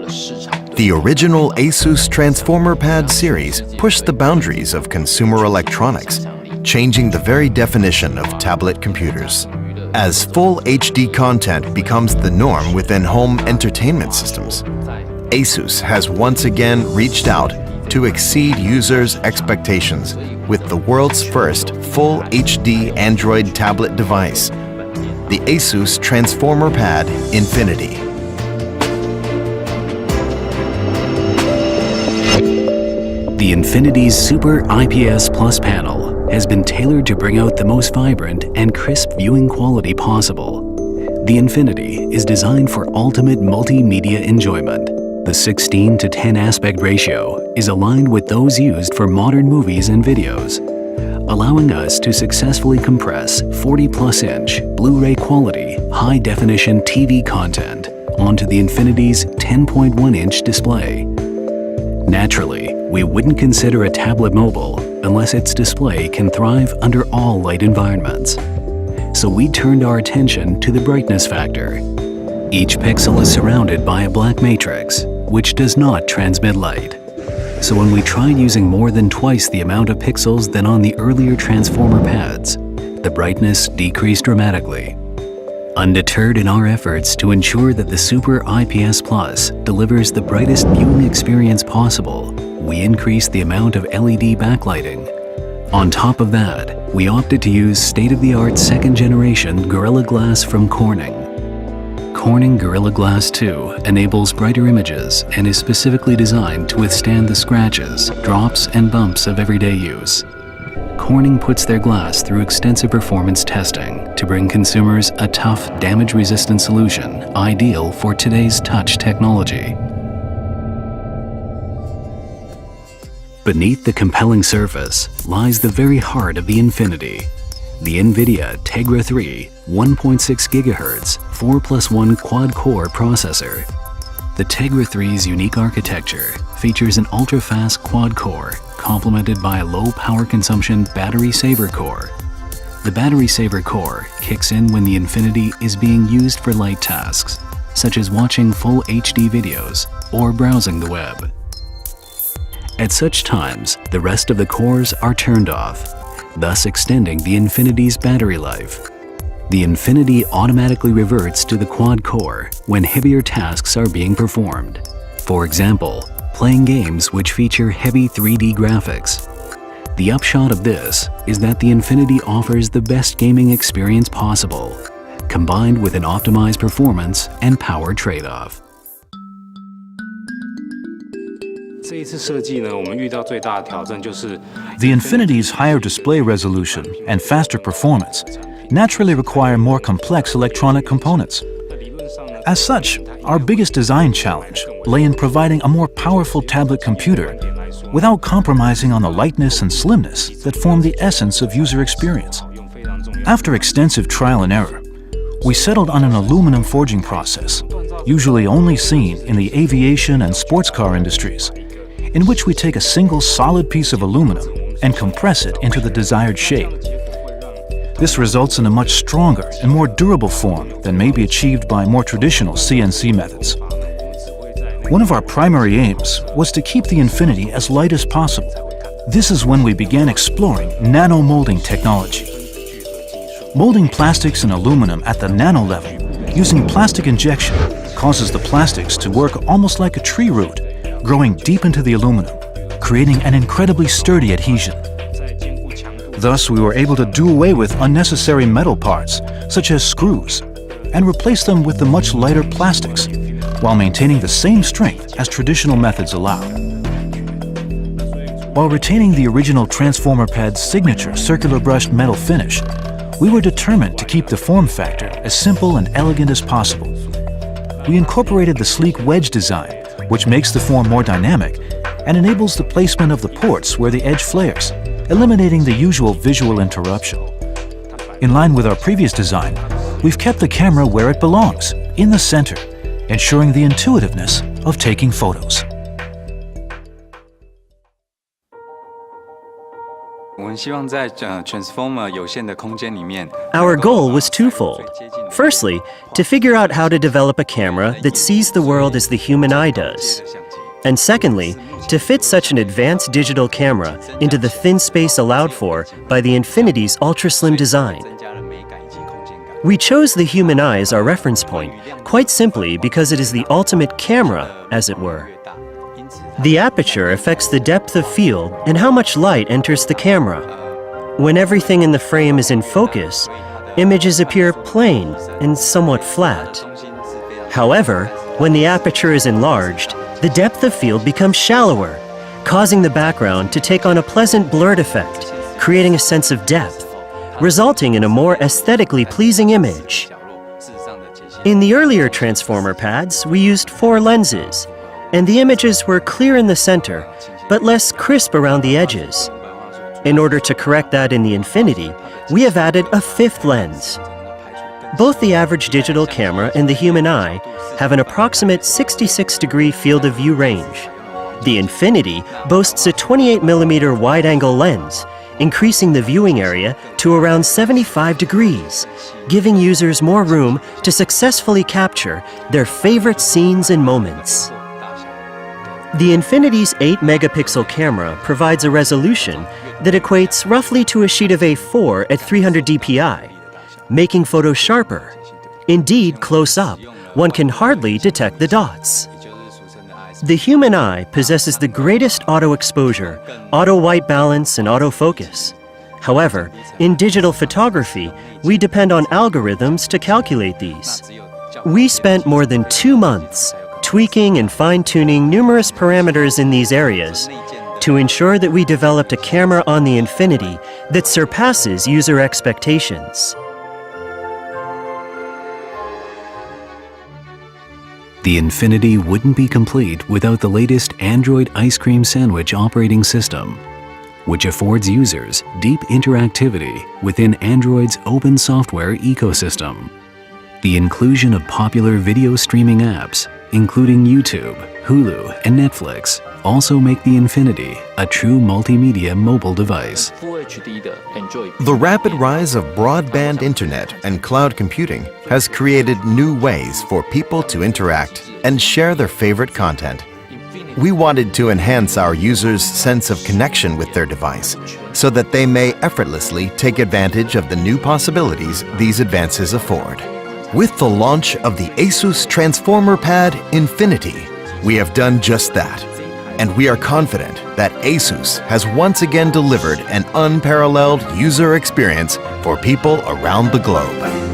The original ASUS Transformer Pad series pushed the boundaries of consumer electronics, changing the very definition of tablet computers. As full HD content becomes the norm within home entertainment systems, ASUS has once again reached out to exceed users' expectations with the world's first full HD Android tablet device, the ASUS Transformer Pad Infinity. The Infinity's Super IPS Plus panel has been tailored to bring out the most vibrant and crisp viewing quality possible. The Infinity is designed for ultimate multimedia enjoyment. The 16:10 aspect ratio is aligned with those used for modern movies and videos, allowing us to successfully compress 40-plus-inch Blu-ray quality high-definition TV content onto the Infinity's 10.1-inch display. Naturally, we wouldn't consider a tablet mobile unless its display can thrive under all light environments. So we turned our attention to the brightness factor. Each pixel is surrounded by a black matrix, which does not transmit light. So when we tried using more than twice the amount of pixels than on the earlier Transformer pads, the brightness decreased dramatically. Undeterred in our efforts to ensure that the Super IPS Plus delivers the brightest viewing experience possible, we increased the amount of LED backlighting. On top of that, we opted to use state-of-the-art second-generation Gorilla Glass from Corning. Corning Gorilla Glass 2 enables brighter images and is specifically designed to withstand the scratches, drops, and bumps of everyday use. Corning puts their glass through extensive performance testing to bring consumers a tough, damage-resistant solution ideal for today's touch technology. Beneath the compelling surface lies the very heart of the Infinity. The NVIDIA Tegra 3 1.6 GHz 4+1 quad-core processor. The Tegra 3's unique architecture features an ultra-fast quad-core complemented by a low-power consumption battery saver core. The battery saver core kicks in when the Infinity is being used for light tasks, such as watching full HD videos or browsing the web. At such times, the rest of the cores are turned off, thus extending the Infinity's battery life. The Infinity automatically reverts to the quad core when heavier tasks are being performed. For example, playing games which feature heavy 3D graphics. The upshot of this is that the Infinity offers the best gaming experience possible, combined with an optimized performance and power trade-off. The Infinity's higher display resolution and faster performance naturally require more complex electronic components. As such, our biggest design challenge lay in providing a more powerful tablet computer without compromising on the lightness and slimness that form the essence of user experience. After extensive trial and error, we settled on an aluminum forging process, usually only seen in the aviation and sports car industries, in which we take a single solid piece of aluminum and compress it into the desired shape. This results in a much stronger and more durable form than may be achieved by more traditional CNC methods. One of our primary aims was to keep the Infinity as light as possible. This is when we began exploring nano-molding technology. Molding plastics and aluminum at the nano level using plastic injection causes the plastics to work almost like a tree root, growing deep into the aluminum, creating an incredibly sturdy adhesion. Thus, we were able to do away with unnecessary metal parts, such as screws, and replace them with the much lighter plastics, while maintaining the same strength as traditional methods allow. While retaining the original Transformer Pad's signature circular brushed metal finish, we were determined to keep the form factor as simple and elegant as possible. We incorporated the sleek wedge design, which makes the form more dynamic and enables the placement of the ports where the edge flares, eliminating the usual visual interruption. In line with our previous design, we've kept the camera where it belongs, in the center, ensuring the intuitiveness of taking photos. Our goal was twofold. Firstly, to figure out how to develop a camera that sees the world as the human eye does. And secondly, to fit such an advanced digital camera into the thin space allowed for by the Infinity's ultra-slim design. We chose the human eye as our reference point, quite simply because it is the ultimate camera, as it were. The aperture affects the depth of field and how much light enters the camera. When everything in the frame is in focus, images appear plain and somewhat flat. However, when the aperture is enlarged, the depth of field becomes shallower, causing the background to take on a pleasant blurred effect, creating a sense of depth, resulting in a more aesthetically pleasing image. In the earlier transformer pads, we used 4 lenses, and the images were clear in the center, but less crisp around the edges. In order to correct that in the Infinity, we have added a 5th lens. Both the average digital camera and the human eye have an approximate 66-degree field of view range. The Infinity boasts a 28mm wide-angle lens, increasing the viewing area to around 75 degrees, giving users more room to successfully capture their favorite scenes and moments. The Infinity's 8-megapixel camera provides a resolution that equates roughly to a sheet of A4 at 300 dpi, making photos sharper. Indeed, close up, one can hardly detect the dots. The human eye possesses the greatest auto exposure, auto white balance, and autofocus. However, in digital photography, we depend on algorithms to calculate these. We spent more than 2 months tweaking and fine-tuning numerous parameters in these areas to ensure that we developed a camera on the Infinity that surpasses user expectations. The Infinity wouldn't be complete without the latest Android ice cream sandwich operating system, which affords users deep interactivity within Android's open software ecosystem. The inclusion of popular video streaming apps, including YouTube, Hulu, and Netflix, also make the Infinity a true multimedia mobile device. The rapid rise of broadband internet and cloud computing has created new ways for people to interact and share their favorite content. We wanted to enhance our users' sense of connection with their device so that they may effortlessly take advantage of the new possibilities these advances afford. With the launch of the ASUS Transformer Pad Infinity, we have done just that. And we are confident that ASUS has once again delivered an unparalleled user experience for people around the globe.